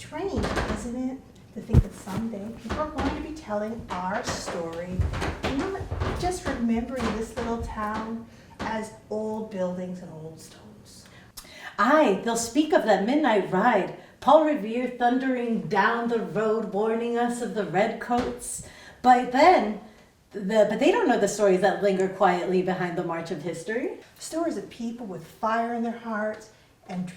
strange, isn't it, to think that someday people are going to be telling our story and not just remembering this little town as old buildings and old stones. Aye, they'll speak of that midnight ride, Paul Revere thundering down the road warning us of the redcoats. But they don't know the stories that linger quietly behind the march of history. Stories of people with fire in their hearts and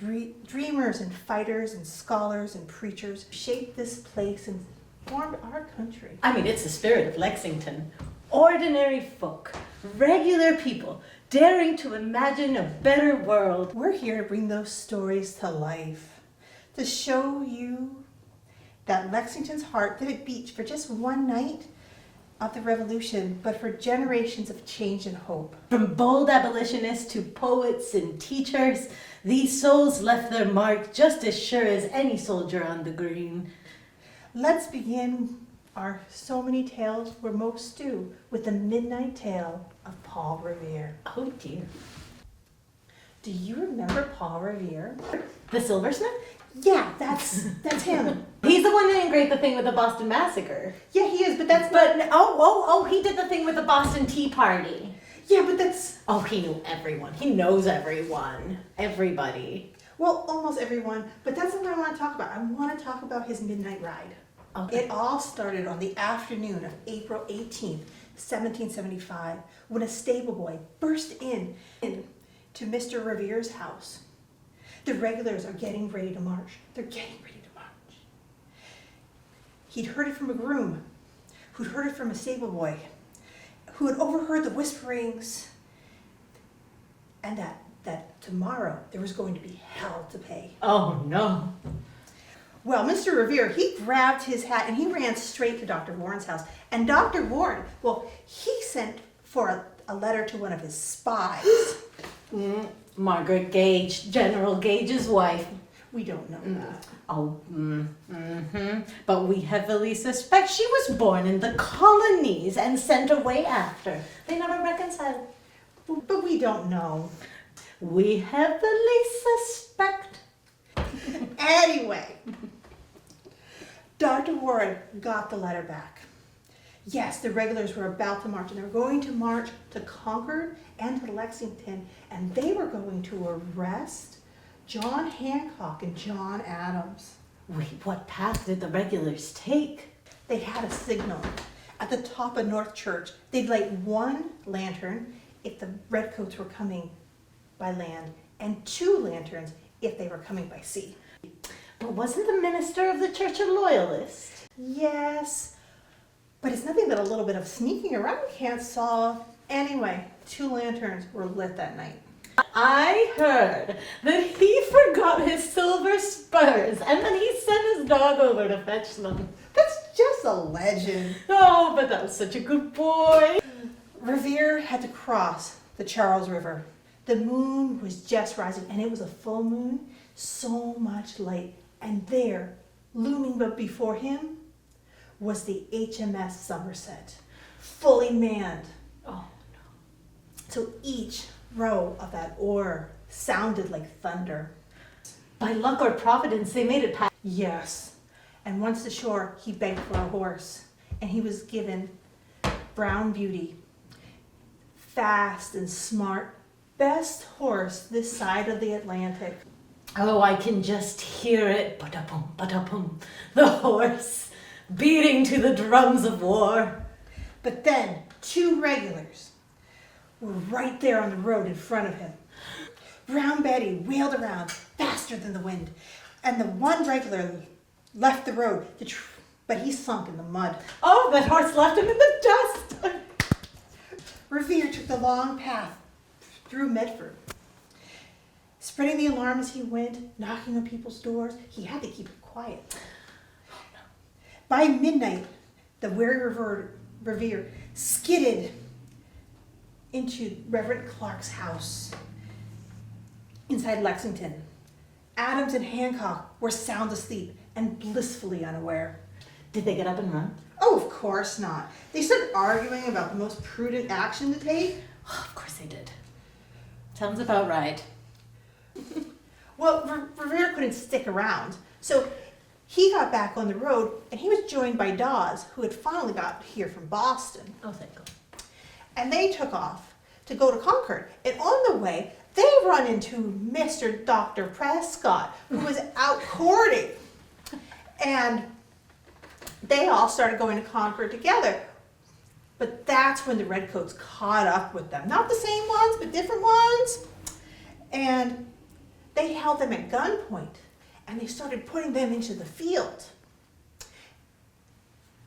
dreamers and fighters and scholars and preachers who shaped this place and formed our country. I mean, it's the spirit of Lexington. Ordinary folk, regular people, daring to imagine a better world. We're here to bring those stories to life, to show you that Lexington's heart didn't beat for just one night of the revolution, but for generations of change and hope. From bold abolitionists to poets and teachers, these souls left their mark just as sure as any soldier on the green. Let's begin our So Many Tales Where Most Do with the midnight tale of Paul Revere. Oh dear. Do you remember Paul Revere? The silversmith? Yeah, that's him. He's the one that engraved the thing with the Boston Massacre. Yeah, he is, but that's he did the thing with the Boston Tea Party. Yeah, but that's... Oh, he knew everyone. He knows everyone. Everybody. Well, almost everyone, but that's not what I want to talk about. I want to talk about his midnight ride. Okay. It all started on the afternoon of April 18th, 1775, when a stable boy burst in to Mr. Revere's house. The regulars are getting ready to march. They're getting ready to march. He'd heard it from a groom, who'd heard it from a stable boy, who had overheard the whisperings, and that tomorrow there was going to be hell to pay. Oh no. Well, Mr. Revere, he grabbed his hat and he ran straight to Dr. Warren's house. And Dr. Warren, well, he sent for a letter to one of his spies. Margaret Gage, General Gage's wife. We don't know that. Oh, But we heavily suspect she was born in the colonies and sent away after. They never reconciled. But we don't know. We heavily suspect. Anyway, Dr. Warren got the letter back. Yes, the regulars were about to march, and they were going to march to Concord and to Lexington, and they were going to arrest John Hancock and John Adams. Wait, what path did the regulars take? They had a signal. At the top of North Church, they'd light one lantern if the redcoats were coming by land, and two lanterns if they were coming by sea. But wasn't the minister of the Church a loyalist? Yes, but it's nothing but a little bit of sneaking around we can't solve. Anyway, two lanterns were lit that night. I heard that he forgot his silver spurs and then he sent his dog over to fetch them. That's just a legend. Oh, but that was such a good boy. Revere had to cross the Charles River. The moon was just rising, and it was a full moon, so much light. And there, looming but before him, was the HMS Somerset, fully manned. Oh, no. So each row of that oar sounded like thunder. By luck or providence, they made it past. Yes. And once ashore, he begged for a horse, and he was given Brown Beauty. Fast and smart, best horse this side of the Atlantic. Oh, I can just hear it. Ba-da-boom, ba-da-boom. The horse beating to the drums of war. But then, two regulars were right there on the road in front of him. Brown Betty wheeled around faster than the wind, and the one regular left the road, but he sunk in the mud. Oh, that horse left him in the dust. Revere took the long path through Medford, spreading the alarm as he went, knocking on people's doors. He had to keep it quiet. By midnight, the weary Revere skidded into Reverend Clark's house inside Lexington. Adams and Hancock were sound asleep and blissfully unaware. Did they get up and run? Oh, of course not. They started arguing about the most prudent action to take. Oh, of course they did. Sounds about right. Well, Revere couldn't stick around, so He got back on the road, and he was joined by Dawes, who had finally got here from Boston. Oh, thank God. And they took off to go to Concord. And on the way, they run into Mr. Dr. Prescott, who was out courting. And they all started going to Concord together. But that's when the Redcoats caught up with them. Not the same ones, but different ones. And they held them at gunpoint. And they started putting them into the field.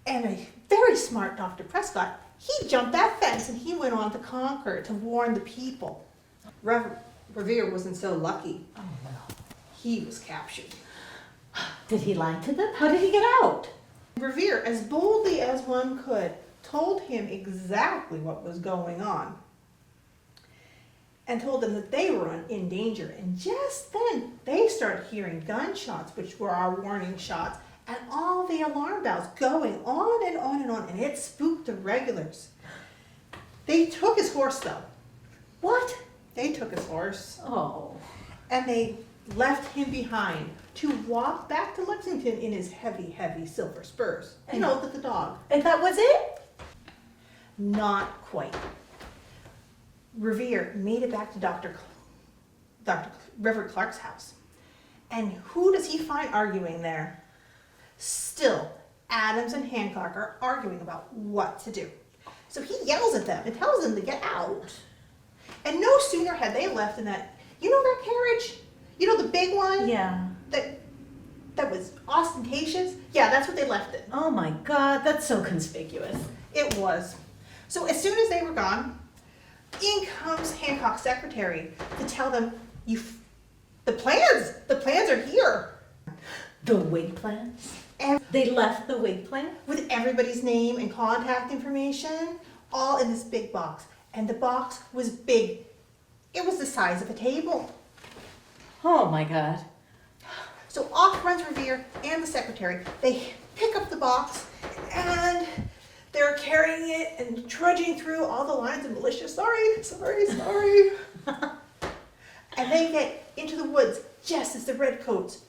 And a very smart Dr. Prescott, he jumped that fence and he went on to Concord to warn the people. Revere wasn't so lucky. Oh, no. He was captured. Did he lie to them? How did he get out? Revere, as boldly as one could, told him exactly what was going on. And told them that they were in danger. And just then, they started hearing gunshots, which were our warning shots, and all the alarm bells going on and on and on, and it spooked the regulars. They took his horse, though. What? They took his horse, Oh. and they left him behind to walk back to Lexington in his heavy, heavy silver spurs. You know, the dog. And that was it? Not quite. Revere made it back to Dr. Reverend Clark's house. And who does he find arguing there? Still, Adams and Hancock are arguing about what to do. So he yells at them and tells them to get out. And no sooner had they left than that, you know that carriage? You know the big one? Yeah. That was ostentatious? Yeah, that's what they left it. Oh my God, that's so conspicuous. It was. So as soon as they were gone, in comes Hancock's secretary to tell them, the plans are here. The wig plans? And They left the wig plan? with everybody's name and contact information, all in this big box. And the box was big. It was the size of a table. Oh my God. So off runs Revere and the secretary. They pick up the box and they're carrying it and trudging through all the lines of militia. Sorry. And they get into the woods just as the Redcoats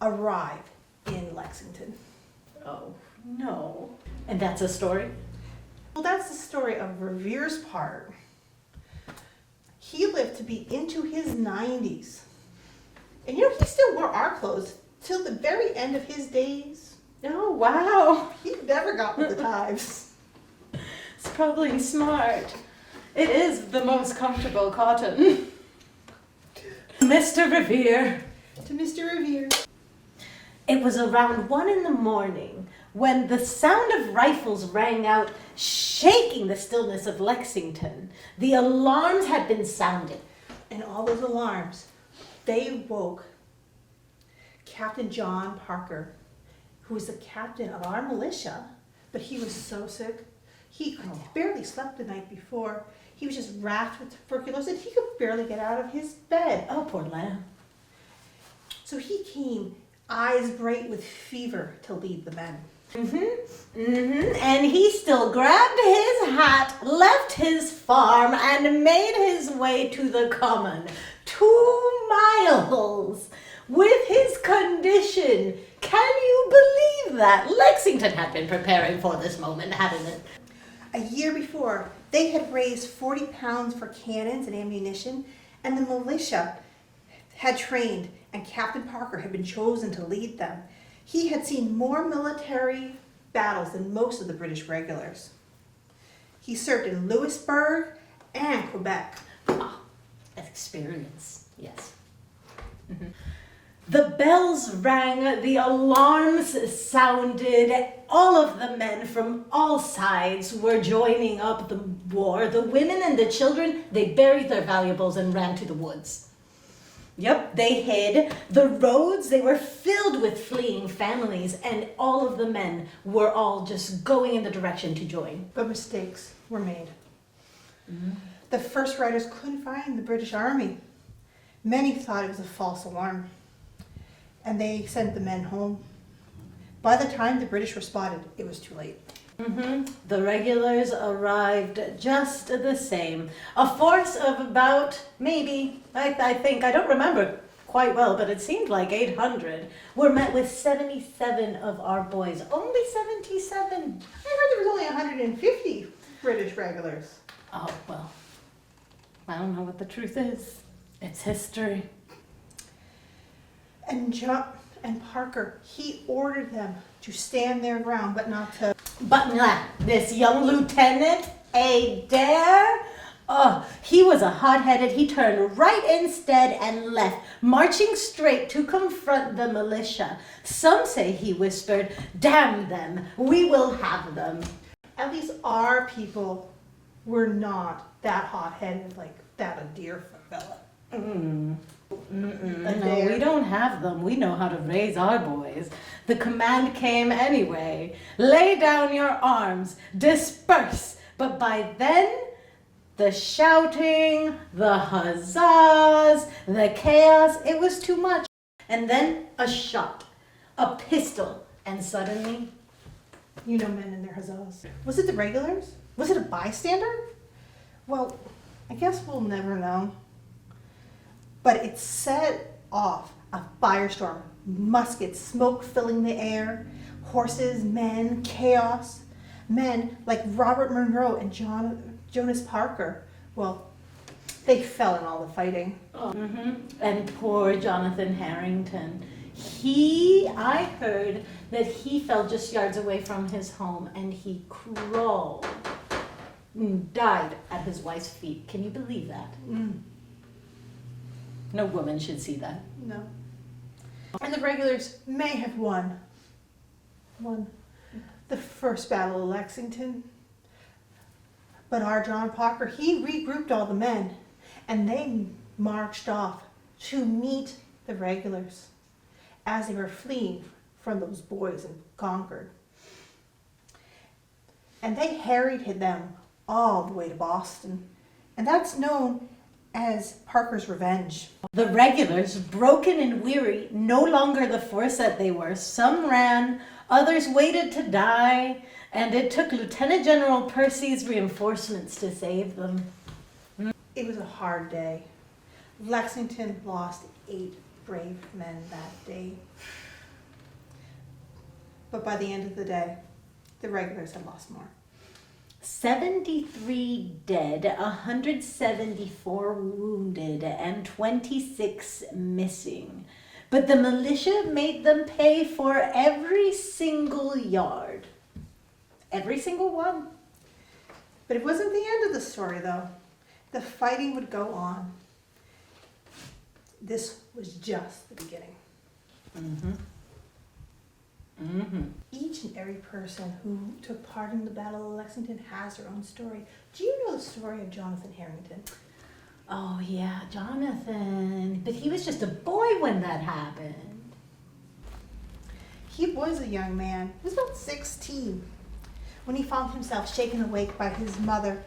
arrive in Lexington. Oh no. And that's a story? Well, that's the story of Revere's part. He lived to be into his 90s. And you know, he still wore our clothes till the very end of his days. Oh wow. He never got with the times. It's probably smart. It is the most comfortable cotton. Mr. Revere. To Mr. Revere. It was around 1 a.m. when the sound of rifles rang out, shaking the stillness of Lexington. The alarms had been sounded. And all those alarms, they woke Captain John Parker, who was the captain of our militia, but he was so sick. He barely slept the night before. He was just racked with tuberculosis. He could barely get out of his bed. Oh, poor lamb. So he came, eyes bright with fever, to lead the men. And he still grabbed his hat, left his farm, and made his way to the common. 2 miles. With his condition. Can you believe that? Lexington had been preparing for this moment, hadn't it? A year before, they had raised 40 pounds for cannons and ammunition, and the militia had trained, and Captain Parker had been chosen to lead them. He had seen more military battles than most of the British regulars. He served in Louisburg and Quebec. Ah, experience, yes. The bells rang, the alarms sounded, all of the men from all sides were joining up the war. The women and the children, they buried their valuables and ran to the woods. Yep, they hid. The roads, they were filled with fleeing families, and all of the men were all just going in the direction to join. But mistakes were made. The first riders couldn't find the British Army. Many thought it was a false alarm, and they sent the men home. By the time the British were spotted, it was too late. The regulars arrived just the same. A force of about, maybe, I don't remember quite well, but it seemed like 800, were met with 77 of our boys. Only 77. I heard there was only 150 British regulars. Oh, well, I don't know what the truth is. It's history. And Parker, he ordered them to stand their ground, but not to. But this young lieutenant, Adair, oh, he was a hot-headed. He turned right instead and left, marching straight to confront the militia. Some say he whispered, "Damn them, we will have them." At least our people were not that hot-headed like that Adair fella. No, we don't have them. We know how to raise our boys. The command came anyway. Lay down your arms. Disperse. But by then, the shouting, the huzzas, the chaos, it was too much. And then a shot, a pistol, and suddenly... You know men and their huzzas. Was it the regulars? Was it a bystander? Well, I guess we'll never know. But it set off a firestorm. Muskets, smoke filling the air, horses, men, chaos. Men like Robert Monroe and Jonas Parker. Well, they fell in all the fighting. And poor Jonathan Harrington. I heard that he fell just yards away from his home and he crawled and died at his wife's feet. Can you believe that? No woman should see that. No. And the regulars may have won the first battle of Lexington. But our John Parker, he regrouped all the men and they marched off to meet the regulars as they were fleeing from those boys in Concord. And they harried them all the way to Boston. And that's known as Parker's Revenge. The regulars, broken and weary, no longer the force that they were. Some ran, others waited to die, and it took Lieutenant General Percy's reinforcements to save them. It was a hard day. Lexington lost 8 brave men that day. But by the end of the day, the regulars had lost more. 73 dead, 174 wounded, and 26 missing. But the militia made them pay for every single yard. Every single one. But it wasn't the end of the story, though. The fighting would go on. This was just the beginning. Each and every person who took part in the Battle of Lexington has their own story. Do you know the story of Jonathan Harrington? Oh yeah, Jonathan. But he was just a boy when that happened. He was a young man. He was about 16 when he found himself shaken awake by his mother.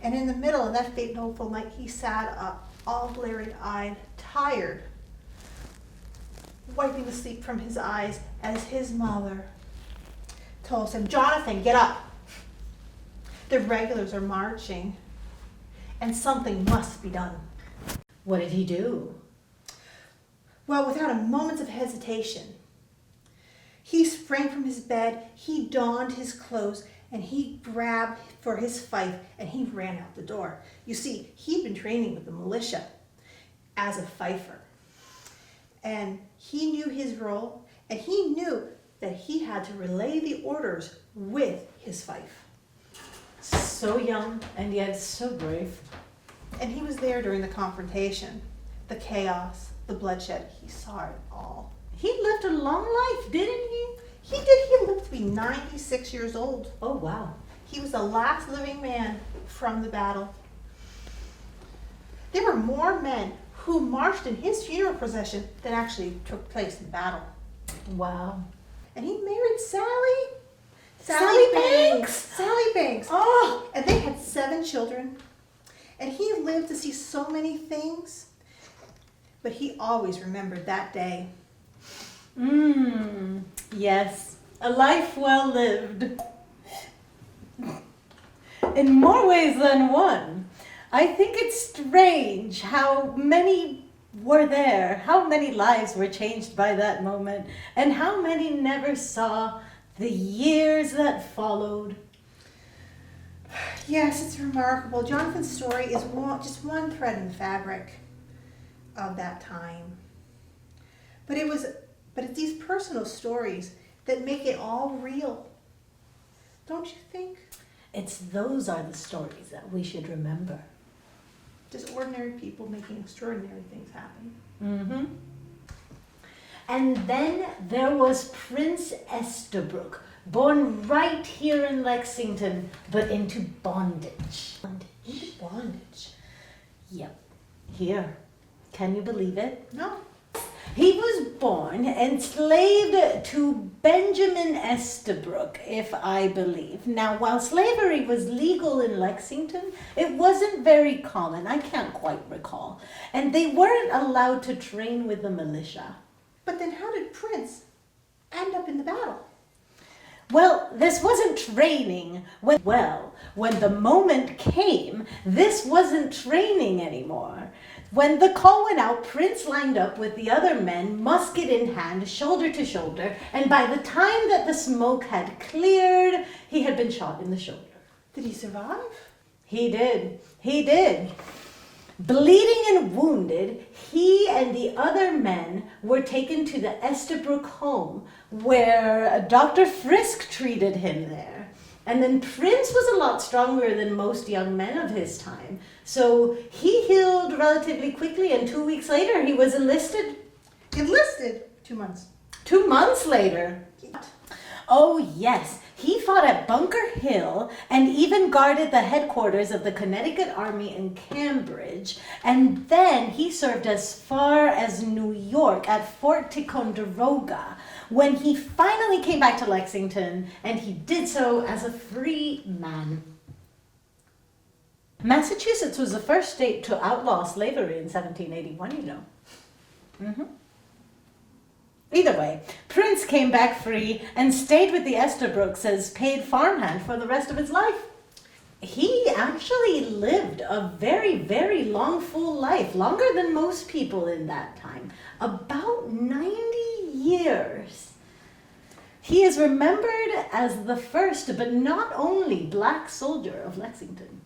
And in the middle of that fateful night, he sat up, all bleary-eyed, tired, wiping the sleep from his eyes as his mother told him, "Jonathan, get up. The regulars are marching, and something must be done." What did he do? Well, without a moment of hesitation, he sprang from his bed, he donned his clothes, and he grabbed for his fife, and he ran out the door. You see, he'd been training with the militia as a fifer. And he knew his role, and he knew that he had to relay the orders with his fife. So young and yet so brave. And he was there during the confrontation, the chaos, the bloodshed. He saw it all. He lived a long life, didn't he? He did. He lived to be 96 years old. Oh, wow. He was the last living man from the battle. There were more men who marched in his funeral procession than actually took place in the battle. Wow. And he married Sally. Sally Banks. Sally Banks. Oh! And they had 7 children. And he lived to see so many things. But he always remembered that day. Yes. A life well lived. In more ways than one. I think it's strange how many were there? How many lives were changed by that moment? And how many never saw the years that followed? Yes, it's remarkable. Jonathan's story is just one thread in the fabric of that time. But it's these personal stories that make it all real. Don't you think? Those are the stories that we should remember. Just ordinary people making extraordinary things happen. Mm-hmm. And then there was Prince Estabrook, born right here in Lexington, but into bondage. Into bondage? Yep. Here. Can you believe it? No. He was born enslaved to Benjamin Estabrook, if I believe. Now, while slavery was legal in Lexington, it wasn't very common. I can't quite recall. And they weren't allowed to train with the militia. But then how did Prince end up in the battle? Well, this wasn't training. When the moment came, this wasn't training anymore. When the call went out, Prince lined up with the other men, musket in hand, shoulder to shoulder, and by the time that the smoke had cleared, he had been shot in the shoulder. Did he survive? He did. He did. Bleeding and wounded, he and the other men were taken to the Estabrook home, where Dr. Frisk treated him there. And then Prince was a lot stronger than most young men of his time. So he healed relatively quickly, and 2 weeks later he was enlisted. Enlisted? 2 months. 2 months later. Oh yes, he fought at Bunker Hill and even guarded the headquarters of the Connecticut Army in Cambridge. And then he served as far as New York at Fort Ticonderoga, when he finally came back to Lexington, and he did so as a free man. Massachusetts was the first state to outlaw slavery in 1781, you know. Mm-hmm. Either way, Prince came back free and stayed with the Estabrooks as paid farmhand for the rest of his life. He actually lived a very, very long, full life, longer than most people in that time, about 90 years. He is remembered as the first, but not only, black soldier of Lexington.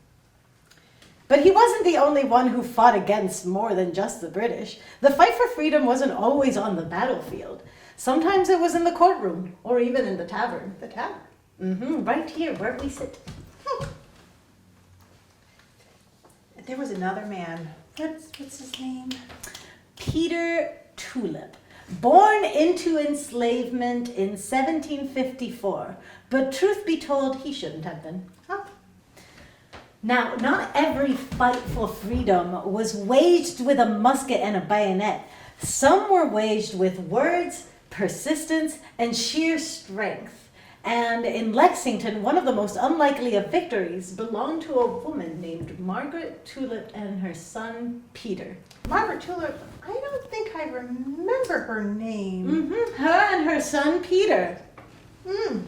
But he wasn't the only one who fought against more than just the British. The fight for freedom wasn't always on the battlefield. Sometimes it was in the courtroom, or even in the tavern. The tavern? Mm-hmm, right here where we sit. There was another man. What's his name? Peter Tulip, born into enslavement in 1754, but truth be told, he shouldn't have been. Huh? Now, not every fight for freedom was waged with a musket and a bayonet. Some were waged with words, persistence, and sheer strength. And in Lexington, one of the most unlikely of victories belonged to a woman named Margaret Tulip and her son, Peter. Margaret Tulip, I don't think I remember her name. Mm-hmm. Her and her son, Peter. Hmm.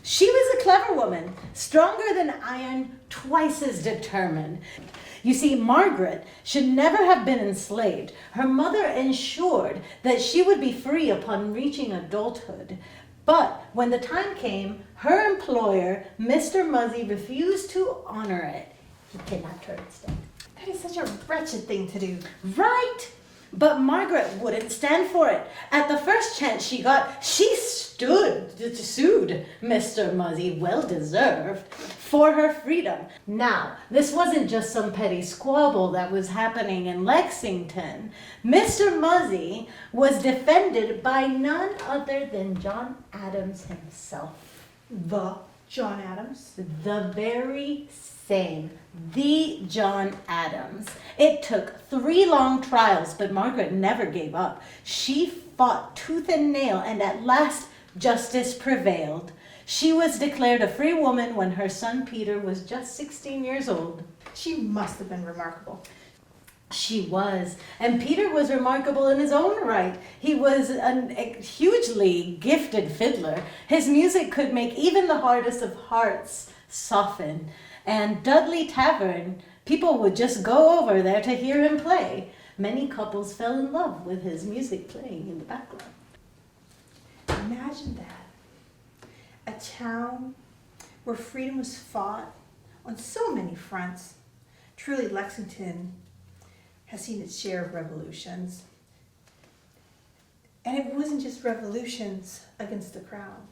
She was a clever woman, stronger than iron, twice as determined. You see, Margaret should never have been enslaved. Her mother ensured that she would be free upon reaching adulthood. But when the time came, her employer, Mr. Muzzy, refused to honor it. He kidnapped her instead. That is such a wretched thing to do. Right! But Margaret wouldn't stand for it. At the first chance she got, she sued Mr. Muzzy, well deserved, for her freedom. Now, this wasn't just some petty squabble that was happening in Lexington. Mr. Muzzy was defended by none other than John Adams himself. The John Adams? The very same. The John Adams. It took 3 long trials, but Margaret never gave up. She fought tooth and nail, and at last justice prevailed. She was declared a free woman when her son Peter was just 16 years old. She must have been remarkable. She was. And Peter was remarkable in his own right. He was a hugely gifted fiddler. His music could make even the hardest of hearts soften. And Dudley Tavern, people would just go over there to hear him play. Many couples fell in love with his music playing in the background. Imagine that. A town where freedom was fought on so many fronts. Truly, Lexington has seen its share of revolutions. And it wasn't just revolutions against the crown.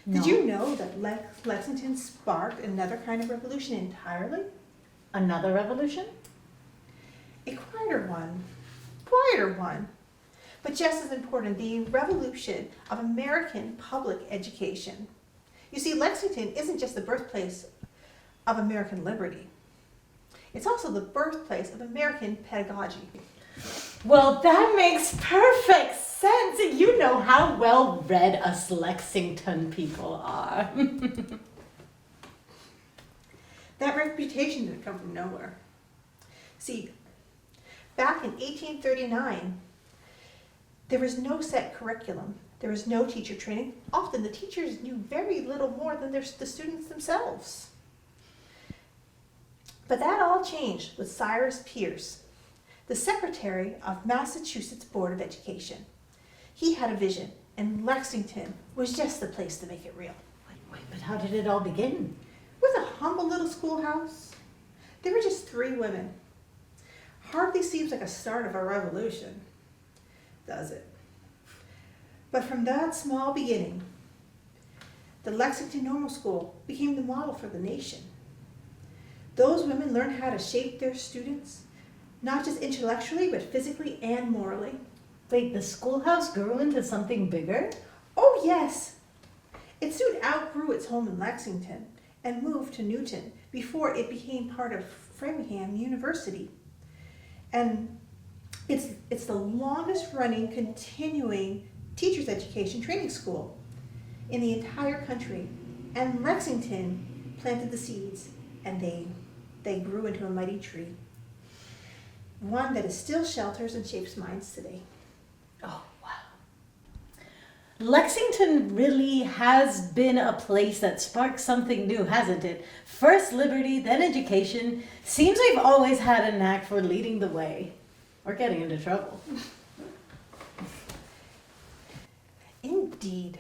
No. Did you know that Lexington sparked another kind of revolution entirely? Another revolution? A quieter one. But just as important, the revolution of American public education. You see, Lexington isn't just the birthplace of American liberty. It's also the birthplace of American pedagogy. Well, that makes perfect sense. You know how well read us Lexington people are. That reputation didn't come from nowhere. See, back in 1839, there was no set curriculum. There was no teacher training. Often the teachers knew very little more than the students themselves. But that all changed with Cyrus Pierce, the secretary of Massachusetts Board of Education. He had a vision, and Lexington was just the place to make it real. Wait, but how did it all begin? With a humble little schoolhouse, there were just 3 women. Hardly seems like a start of a revolution, does it? But from that small beginning, the Lexington Normal School became the model for the nation. Those women learned how to shape their students, not just intellectually, but physically and morally. Wait, the schoolhouse grew into something bigger? Oh, yes. It soon outgrew its home in Lexington and moved to Newton before it became part of Framingham University. And it's the longest running continuing teacher's education training school in the entire country. And Lexington planted the seeds, and they grew into a mighty tree. One that is still shelters and shapes minds today. Oh, wow. Lexington really has been a place that sparked something new, hasn't it? First liberty, then education. Seems we've always had a knack for leading the way. Or getting into trouble. Indeed.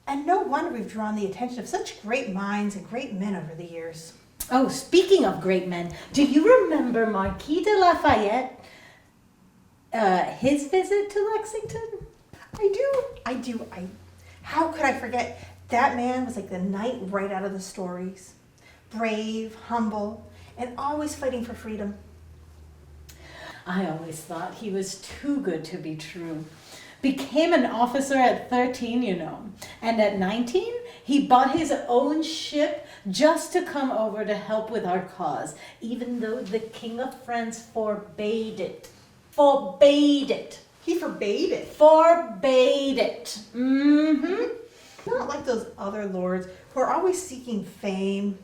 And no wonder we've drawn the attention of such great minds and great men over the years. Oh, speaking of great men, do you remember Marquis de Lafayette? His visit to Lexington? I do. How could I forget? That man was like the knight right out of the stories. Brave, humble, and always fighting for freedom. I always thought he was too good to be true. Became an officer at 13, you know. And at 19, he bought his own ship just to come over to help with our cause, even though the King of France forbade it. Forbade it. He forbade it. Forbade it. Mm-hmm. Not like those other lords who are always seeking fame.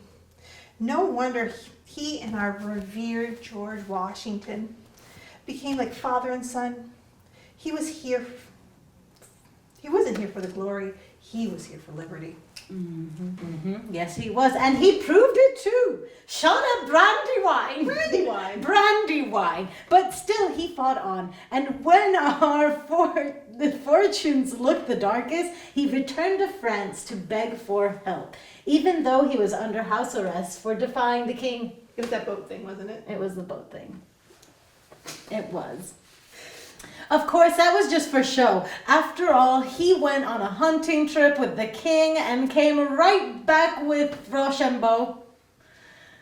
No wonder he and our revered George Washington became like father and son. He wasn't here for the glory. He was here for liberty. Mm-hmm, mm-hmm. Yes, he was. And he proved it too. Shot at Brandywine. Brandywine. But still, he fought on. And when the fortunes looked the darkest, he returned to France to beg for help, even though he was under house arrest for defying the king. It was that boat thing, wasn't it? It was the boat thing. It was. Of course, that was just for show. After all, he went on a hunting trip with the king and came right back with Rochambeau.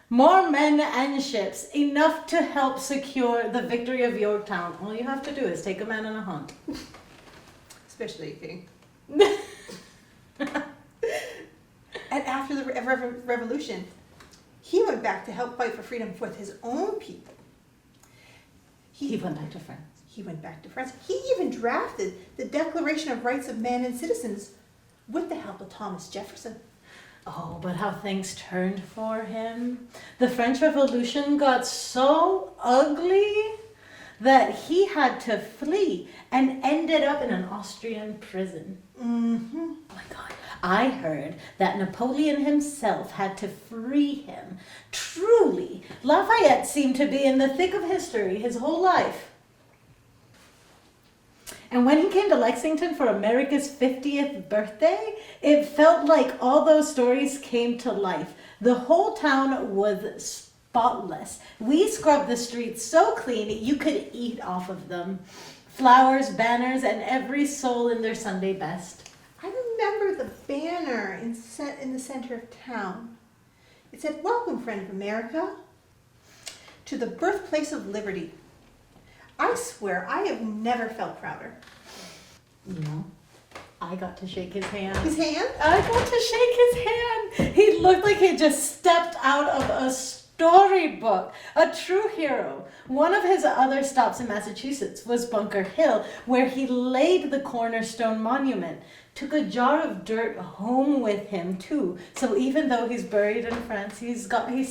More men and ships, enough to help secure the victory of Yorktown. All you have to do is take a man on a hunt. Especially a king. And after the revolution, he went back to help fight for freedom with his own people. He went back to France. He went back to France. He even drafted the Declaration of Rights of Man and Citizens with the help of Thomas Jefferson. Oh, but how things turned for him. The French Revolution got so ugly that he had to flee and ended up in an Austrian prison. Mm-hmm. Oh my God. I heard that Napoleon himself had to free him. Truly, Lafayette seemed to be in the thick of history his whole life. And when he came to Lexington for America's 50th birthday, it felt like all those stories came to life. The whole town was spotless. We scrubbed the streets so clean you could eat off of them. Flowers, banners, and every soul in their Sunday best. I remember the banner in the center of town. It said, "Welcome, friend of America, to the birthplace of liberty." I swear I have never felt prouder. You know, I got to shake his hand. His hand? I got to shake his hand. He looked like he just stepped out of a storybook. A true hero. One of his other stops in Massachusetts was Bunker Hill, where he laid the cornerstone monument. Took a jar of dirt home with him too. So even though he's buried in France, he's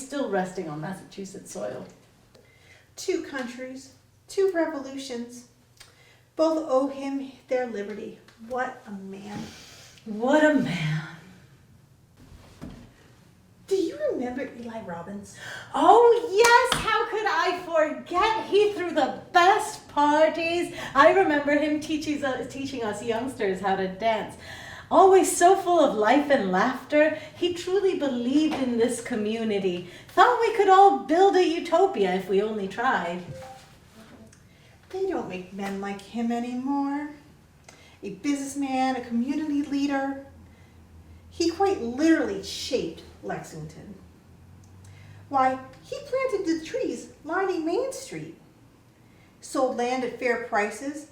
still resting on Massachusetts soil. 2 countries, 2 revolutions. Both owe him their liberty. What a man. What a man. Do you remember Eli Robbins? Oh yes, how could I forget? He threw the best parties. I remember him teaching us youngsters how to dance. Always so full of life and laughter. He truly believed in this community. Thought we could all build a utopia if we only tried. They don't make men like him anymore. A businessman, a community leader. He quite literally shaped Lexington. Why, he planted the trees lining Main Street, sold land at fair prices,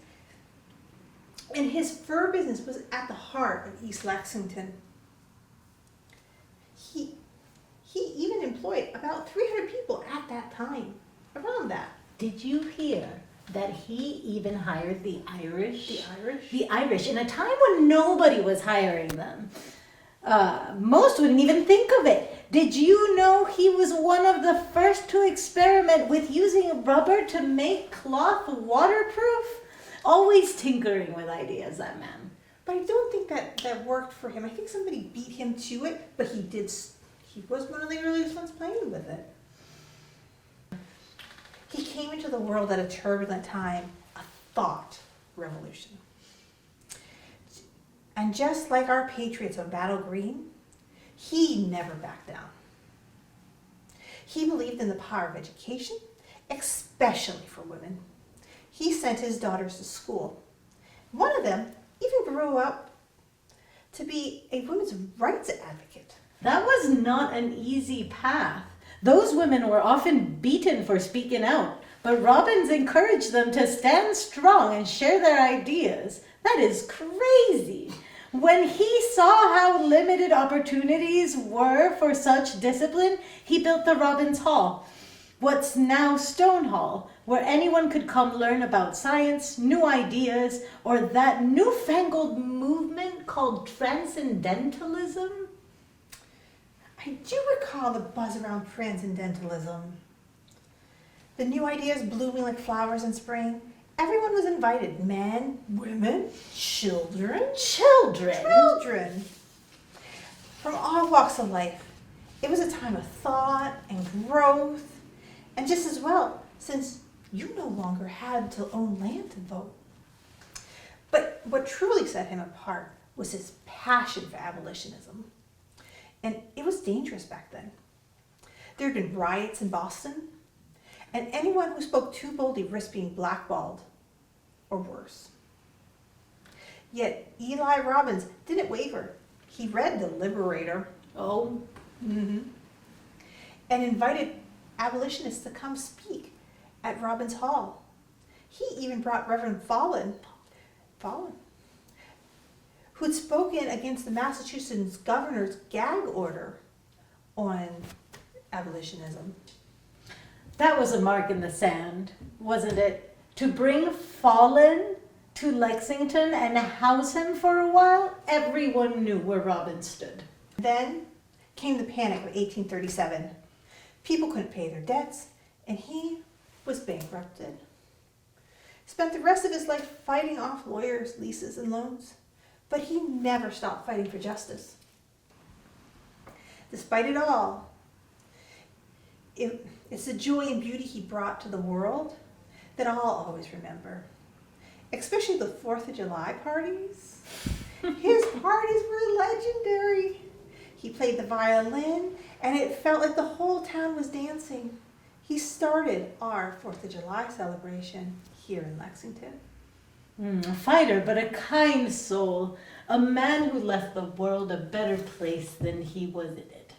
and his fur business was at the heart of East Lexington. He even employed about 300 people at that time, around that. Did you hear that he even hired the Irish? The Irish? The Irish, in a time when nobody was hiring them. Most wouldn't even think of it. Did you know he was one of the first to experiment with using rubber to make cloth waterproof? Always tinkering with ideas, that man. But I don't think that worked for him. I think somebody beat him to it, but he was one of the earliest ones playing with it. He came into the world at a turbulent time, a thought revolution. And just like our patriots of Battle Green, he never backed down. He believed in the power of education, especially for women. He sent his daughters to school. One of them even grew up to be a women's rights advocate. That was not an easy path. Those women were often beaten for speaking out, but Robbins encouraged them to stand strong and share their ideas. That is crazy. When he saw how limited opportunities were for such discipline, he built the Robbins Hall, what's now Stone Hall, where anyone could come learn about science, new ideas, or that newfangled movement called transcendentalism. I do recall the buzz around transcendentalism. The new ideas blooming like flowers in spring. Everyone was invited. Men, women, children. Children. From all walks of life. It was a time of thought and growth. And just as well, since you no longer had to own land to vote. But what truly set him apart was his passion for abolitionism. And it was dangerous back then. There had been riots in Boston, and anyone who spoke too boldly risked being blackballed, or worse. Yet Eli Robbins didn't waver. He read The Liberator. And invited abolitionists to come speak at Robbins Hall. He even brought Reverend Fallon, who'd spoken against the Massachusetts governor's gag order on abolitionism. That was a mark in the sand, wasn't it? To bring Fallon to Lexington and house him for a while, everyone knew where Robbins stood. Then came the Panic of 1837. People couldn't pay their debts, and he was bankrupted. Spent the rest of his life fighting off lawyers, leases, and loans, but he never stopped fighting for justice. Despite it all, it's the joy and beauty he brought to the world that I'll always remember. especially the 4th of July parties. His parties were legendary. He played the violin, and it felt like the whole town was dancing. He started our 4th of July celebration here in Lexington. A fighter, but a kind soul. A man who left the world a better place than he was in it.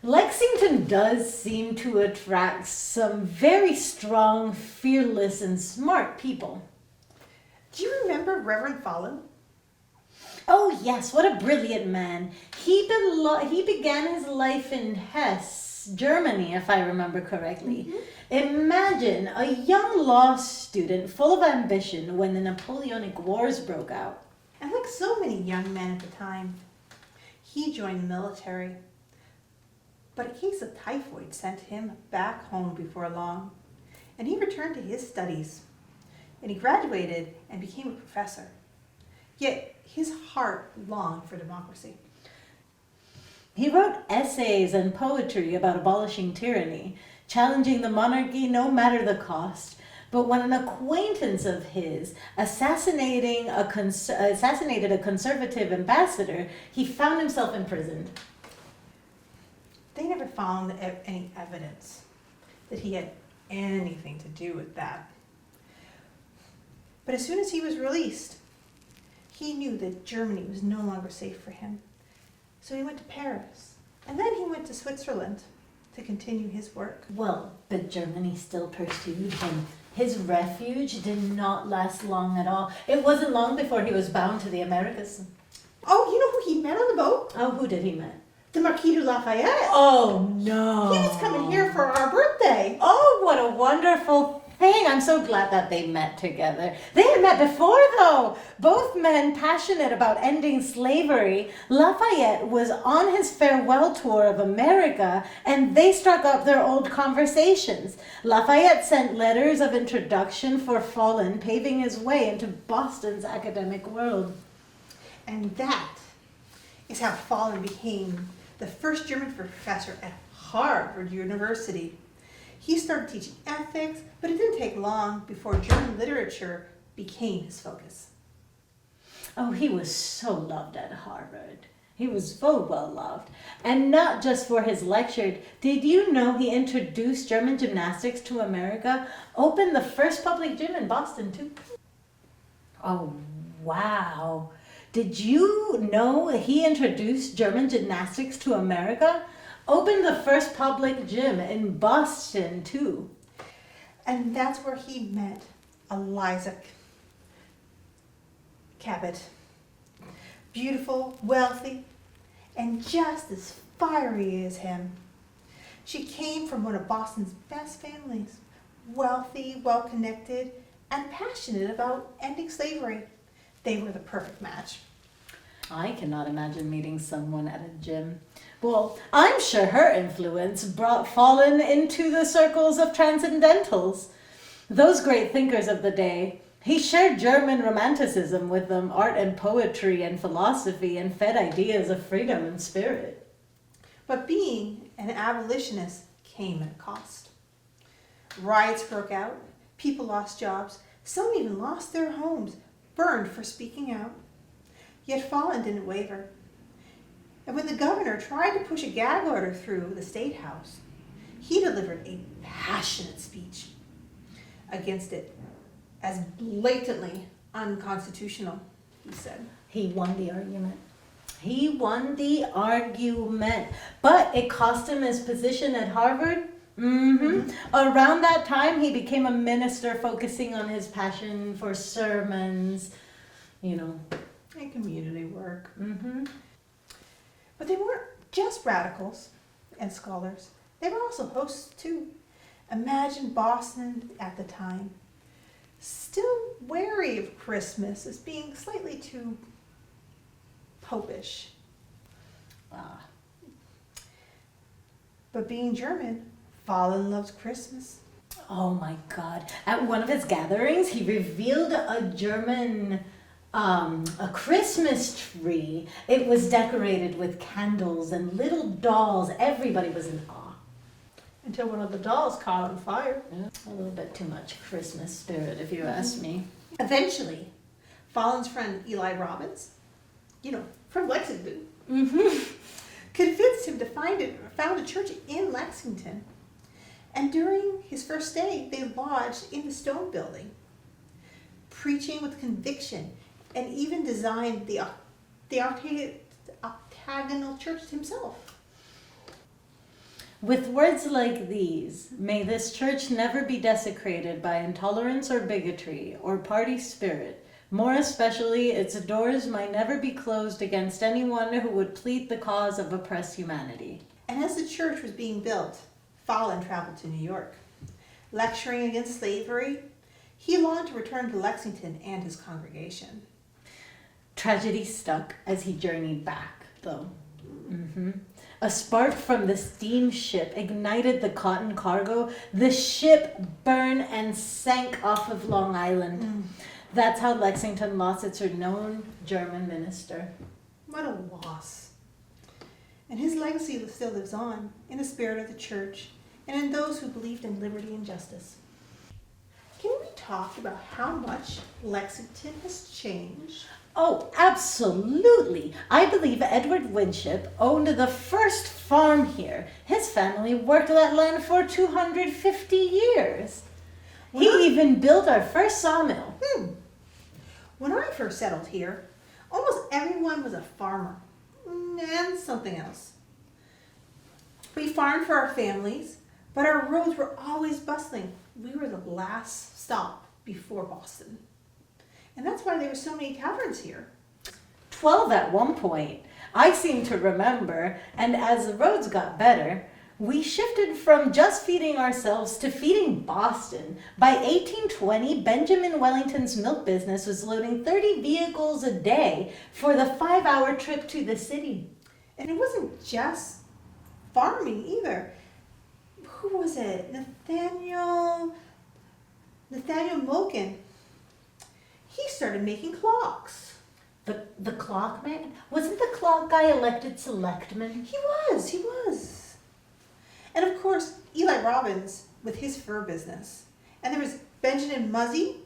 Lexington does seem to attract some very strong, fearless, and smart people. Do you remember Reverend Fallen? Oh yes, what a brilliant man. He began his life in Hesse, Germany, if I remember correctly. Imagine a young law student full of ambition when the Napoleonic Wars broke out. And like so many young men at the time, he joined the military. But a case of typhoid sent him back home before long, and he returned to his studies. And he graduated and became a professor. Yet his heart longed for democracy. He wrote essays and poetry about abolishing tyranny, challenging the monarchy no matter the cost. But when an acquaintance of his assassinated a conservative ambassador, he found himself imprisoned. They never found any evidence that he had anything to do with that. But as soon as he was released, he knew that Germany was no longer safe for him. So he went to Paris, and then he went to Switzerland to continue his work. Well, but Germany still pursued him. His refuge did not last long at all. It wasn't long before he was bound to the Americas. Oh, you know who he met on the boat? Oh, who did he met? The Marquis de Lafayette. Oh, no. He was coming here for our birthday. Oh, what a wonderful thing. I'm so glad that they met together. They had met before, though. Both men passionate about ending slavery. Lafayette was on his farewell tour of America, and they struck up their old conversations. Lafayette sent letters of introduction for Fallen, paving his way into Boston's academic world. And that is how Fallen became the first German professor at Harvard University. He started teaching ethics, but it didn't take long before German literature became his focus. Oh, he was so loved at Harvard. He was so well loved. And not just for his lecture. Did you know he introduced German gymnastics to America? Opened the first public gym in Boston, too. Oh, wow. Did you know he introduced German gymnastics to America? Opened the first public gym in Boston, too. And that's where he met Eliza Cabot. Beautiful, wealthy, and just as fiery as him. She came from one of Boston's best families. Wealthy, well-connected, and passionate about ending slavery. They were the perfect match. I cannot imagine meeting someone at a gym. Well, I'm sure her influence brought Fallen into the circles of transcendentals. Those great thinkers of the day. He shared German romanticism with them, art and poetry and philosophy, and fed ideas of freedom and spirit. But being an abolitionist came at a cost. Riots broke out, people lost jobs, some even lost their homes, burned for speaking out. Yet Fallen didn't waver. And when the governor tried to push a gag order through the State House, he delivered a passionate speech against it as blatantly unconstitutional, he said. He won the argument. He won the argument. But it cost him his position at Harvard. Around that time, he became a minister focusing on his passion for sermons, and community work. But they weren't just radicals and scholars. They were also hosts too. Imagine Boston at the time, still wary of Christmas as being slightly too popish. But being German, Fallen loves Christmas. Oh my God. At one of his gatherings, he revealed a German, a Christmas tree. It was decorated with candles and little dolls. Everybody was in awe. Until one of the dolls caught on fire. Yeah, a little bit too much Christmas spirit, if you ask me. Eventually, Fallon's friend Eli Robbins, from Lexington, convinced him to found a church in Lexington. And during his first day, they lodged in the stone building, preaching with conviction, and even designed the octagonal church himself. With words like these, may this church never be desecrated by intolerance or bigotry or party spirit. More especially, its doors might never be closed against anyone who would plead the cause of oppressed humanity. And as the church was being built, Fallon traveled to New York. Lecturing against slavery, he longed to return to Lexington and his congregation. Tragedy stuck as he journeyed back, though. A spark from the steamship ignited the cotton cargo. The ship burned and sank off of Long Island. That's how Lexington lost its renowned German minister. What a loss. And his legacy still lives on in the spirit of the church and in those who believed in liberty and justice. Can we talk about how much Lexington has changed? Oh, absolutely. I believe Edward Winship owned the first farm here. His family worked that land for 250 years. He even built our first sawmill. When I first settled here, almost everyone was a farmer and something else. We farmed for our families, but our roads were always bustling. We were the last stop before Boston. And that's why there were so many taverns here. 12 at one point, I seem to remember, and as the roads got better, we shifted from just feeding ourselves to feeding Boston. By 1820, Benjamin Wellington's milk business was loading 30 vehicles a day for the 5-hour trip to the city. And it wasn't just farming either. Who was it? Nathaniel Moken. He started making clocks. The clock man? Wasn't the clock guy elected selectman? He was. And of course, Eli Robbins with his fur business. And there was Benjamin Muzzy,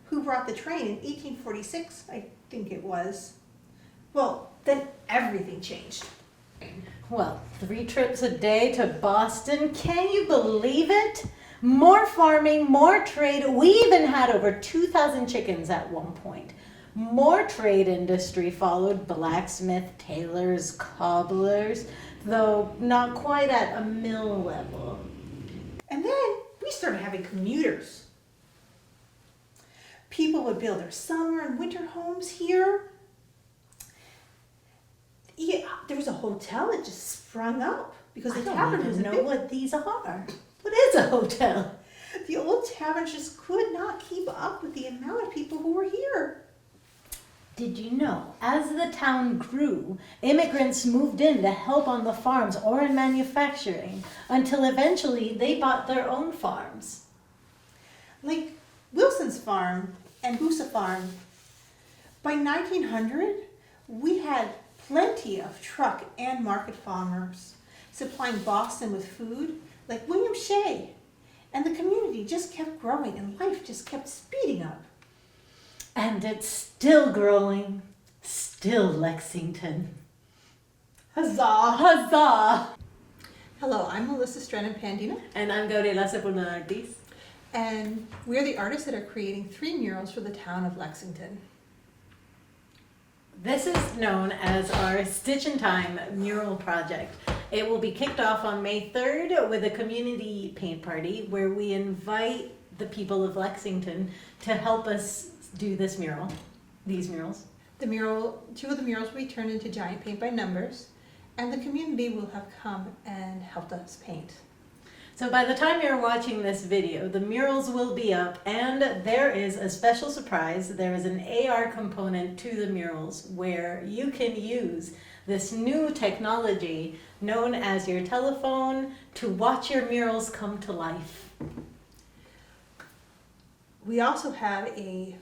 who brought the train in 1846, I think it was. Well, then everything changed. Well, 3 trips a day to Boston, can you believe it? More farming, more trade. We even had over 2,000 chickens at one point. More trade industry followed: blacksmith, tailors, cobblers, though not quite at a mill level. And then we started having commuters. People would build their summer and winter homes here. Yeah, there was a hotel that just sprung up because the tavern was I don't even know what these are. What is a hotel? The old tavern just could not keep up with the amount of people who were here. Did you know, as the town grew, immigrants moved in to help on the farms or in manufacturing, until eventually they bought their own farms. Like Wilson's farm and Boosa farm. By 1900, we had plenty of truck and market farmers supplying Boston with food, like William Shea. And the community just kept growing and life just kept speeding up. And it's still growing. Still Lexington. Huzzah! Huzzah! Hello, I'm Melissa Strennan Pandina. And I'm Gabriela Sepulveda Ortiz. And we're the artists that are creating 3 murals for the town of Lexington. This is known as our Stitch in Time mural project. It will be kicked off on May 3rd with a community paint party where we invite the people of Lexington to help us do this mural, these murals. 2 of the murals will be turned into giant paint by numbers, and the community will have come and helped us paint. So by the time you're watching this video, the murals will be up, and there is a special surprise. There is an AR component to the murals where you can use this new technology known as your telephone to watch your murals come to life. We also have a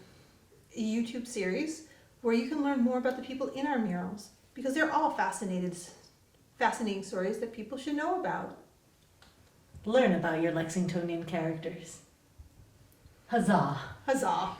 YouTube series where you can learn more about the people in our murals, because they're all fascinating stories that people should know about. learn about your Lexingtonian characters. Huzzah! Huzzah!